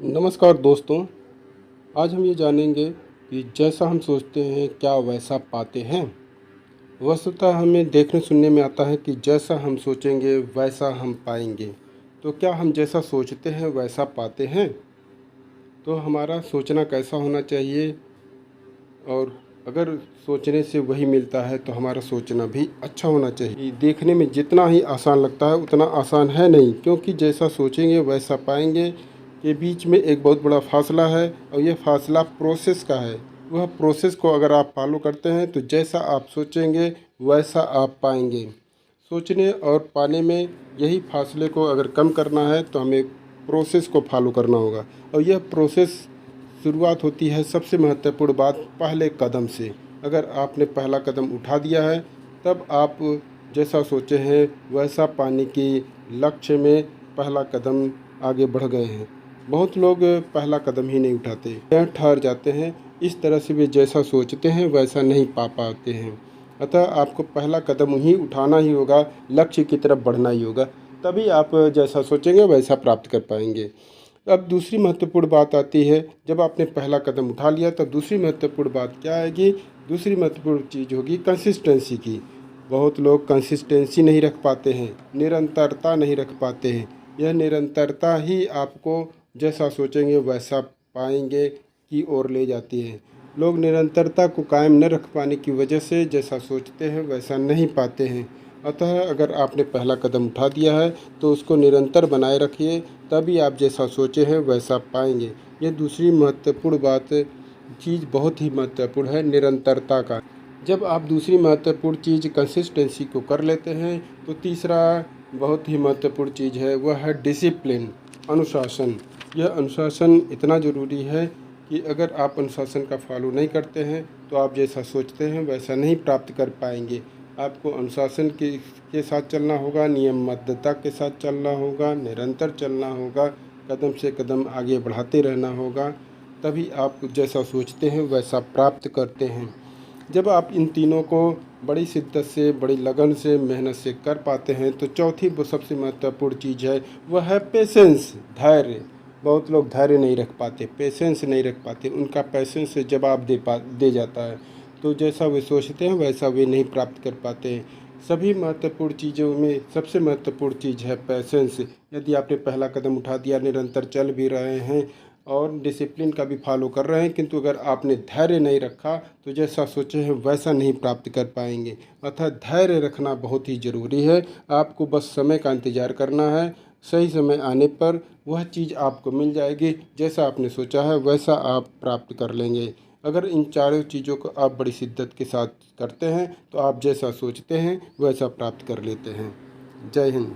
नमस्कार दोस्तों। आज हम ये जानेंगे कि जैसा हम सोचते हैं क्या वैसा पाते हैं। वस्तुतः हमें देखने सुनने में आता है कि जैसा हम सोचेंगे वैसा हम पाएंगे। तो क्या हम जैसा सोचते हैं वैसा पाते हैं? तो हमारा सोचना कैसा होना चाहिए, और अगर सोचने से वही मिलता है तो हमारा सोचना भी अच्छा होना चाहिए। देखने में जितना ही आसान लगता है उतना आसान है नहीं, क्योंकि जैसा सोचेंगे वैसा पाएंगे के बीच में एक बहुत बड़ा फासला है, और यह फासला प्रोसेस का है। वह प्रोसेस को अगर आप फॉलो करते हैं तो जैसा आप सोचेंगे वैसा आप पाएंगे। सोचने और पाने में यही फासले को अगर कम करना है तो हमें प्रोसेस को फॉलो करना होगा, और यह प्रोसेस शुरुआत होती है सबसे महत्वपूर्ण बात पहले कदम से। अगर आपने पहला कदम उठा दिया है तब आप जैसा सोचे हैं वैसा पाने के लक्ष्य में पहला कदम आगे बढ़ गए हैं। बहुत लोग पहला कदम ही नहीं उठाते, ठहर जाते हैं। इस तरह से वे जैसा सोचते हैं वैसा नहीं पा पाते हैं। अतः आपको पहला कदम ही उठाना ही होगा, लक्ष्य की तरफ बढ़ना ही होगा, तभी आप जैसा सोचेंगे वैसा प्राप्त कर पाएंगे। अब दूसरी महत्वपूर्ण बात आती है, जब आपने पहला कदम उठा लिया तब दूसरी महत्वपूर्ण बात क्या आएगी? दूसरी महत्वपूर्ण चीज़ होगी कंसिस्टेंसी की। बहुत लोग कंसिस्टेंसी नहीं रख पाते हैं, निरंतरता नहीं रख पाते हैं। यह निरंतरता ही आपको जैसा सोचेंगे वैसा पाएंगे की ओर ले जाती है। लोग निरंतरता को कायम न रख पाने की वजह से जैसा सोचते हैं वैसा नहीं पाते हैं। अतः अगर आपने पहला कदम उठा दिया है तो उसको निरंतर बनाए रखिए, तभी आप जैसा सोचे हैं वैसा पाएंगे। ये दूसरी महत्वपूर्ण बात, चीज़ बहुत ही महत्वपूर्ण है, निरंतरता का। जब आप दूसरी महत्वपूर्ण चीज़ कंसिस्टेंसी को कर लेते हैं तो तीसरा बहुत ही महत्वपूर्ण चीज़ है, वह है डिसिप्लिन, अनुशासन। यह अनुशासन इतना ज़रूरी है कि अगर आप अनुशासन का फॉलो नहीं करते हैं तो आप जैसा सोचते हैं वैसा नहीं प्राप्त कर पाएंगे। आपको अनुशासन के साथ चलना होगा, नियमबद्धता के साथ चलना होगा, निरंतर चलना होगा, कदम से कदम आगे बढ़ाते रहना होगा, तभी आप जैसा सोचते हैं वैसा प्राप्त करते हैं। जब आप इन तीनों को बड़ी शिद्दत से, बड़ी लगन से, मेहनत से कर पाते हैं तो चौथी वो सबसे महत्वपूर्ण चीज़ है, वह है पेशेंस, धैर्य। बहुत लोग धैर्य नहीं रख पाते, पेशेंस नहीं रख पाते। उनका पेशेंस से जवाब दे जाता है, तो जैसा वे सोचते हैं वैसा वे नहीं प्राप्त कर पाते हैं। सभी महत्वपूर्ण चीज़ों में सबसे महत्वपूर्ण चीज़ है पेशेंस। यदि आपने पहला कदम उठा दिया, निरंतर चल भी रहे हैं और डिसिप्लिन का भी फॉलो कर रहे हैं, किंतु अगर आपने धैर्य नहीं रखा तो जैसा सोचे हैं वैसा नहीं प्राप्त कर पाएंगे। अतः धैर्य रखना बहुत ही ज़रूरी है। आपको बस समय का इंतज़ार करना है, सही समय आने पर वह चीज़ आपको मिल जाएगी। जैसा आपने सोचा है वैसा आप प्राप्त कर लेंगे। अगर इन चारों चीज़ों को आप बड़ी शिद्दत के साथ करते हैं तो आप जैसा सोचते हैं वैसा प्राप्त कर लेते हैं। जय हिंद।